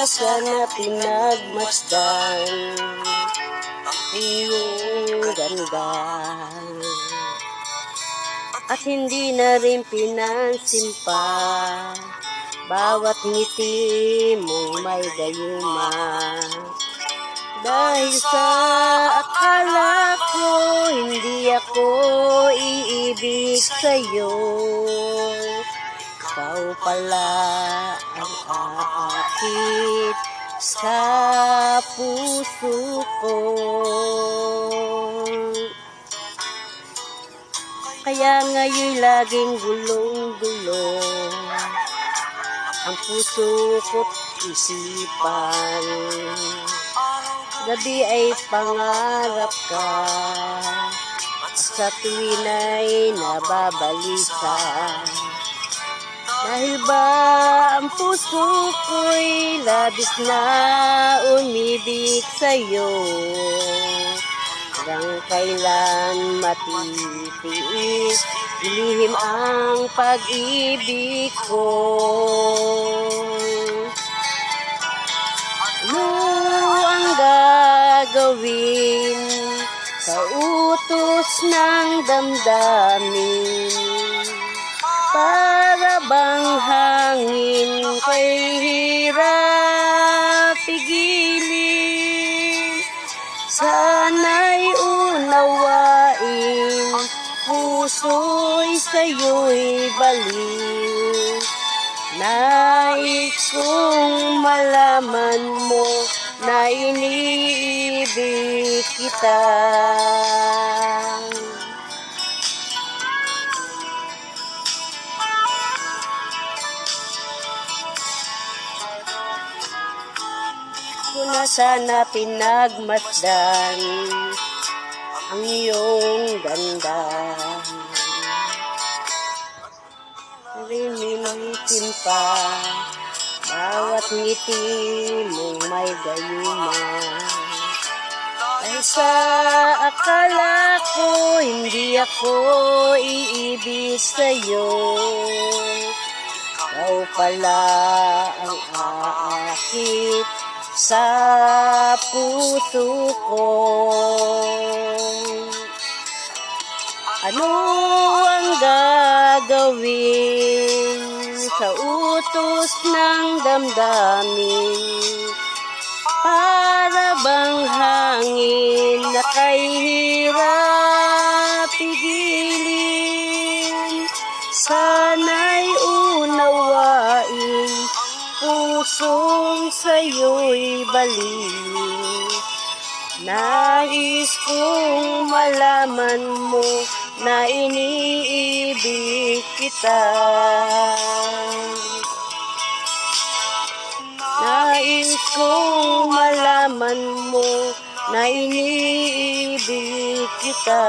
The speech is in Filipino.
sana pinagmasdan ang iyong ganda, at hindi na rin pinansin pa bawat ngiti mong may gayuma. Dahil sa akala ko hindi ako iibig sa'yo, ikaw pala ang aakit sa puso ko. Kaya ngayon laging gulong-gulo ang puso ko't isipan. Gabi ay pangarap ka, sa tuwin ay nababalisa. Dahil ba ang puso ko'y labis na umibig sa'yo, hanggang kailan matitiis ilihim ang pag-ibig ko. Ano ang gagawin sa utos ng damdamin? Para bang hangin ko'y hirap pigilin? Sana'y unawain, puso'y sa'yo'y baliw. Nais kong malaman mo na iniibig kita. Ko na sana pinagmasdan ang iyong ganda, rininitin pa bawat ngiti mong may gayuma. Dahil sa akala ko hindi ako iibig sa'yo, ikaw pala ang aakit sa puso ko. Ano ang gagawin sa utos ng damdamin? Para bang hangin na kahirap pigilin? Sana'y unawain, pusong sa'yo'y baliw. Nais kong malaman mo na iniibig kita. Nais kong malaman mo na iniibig kita.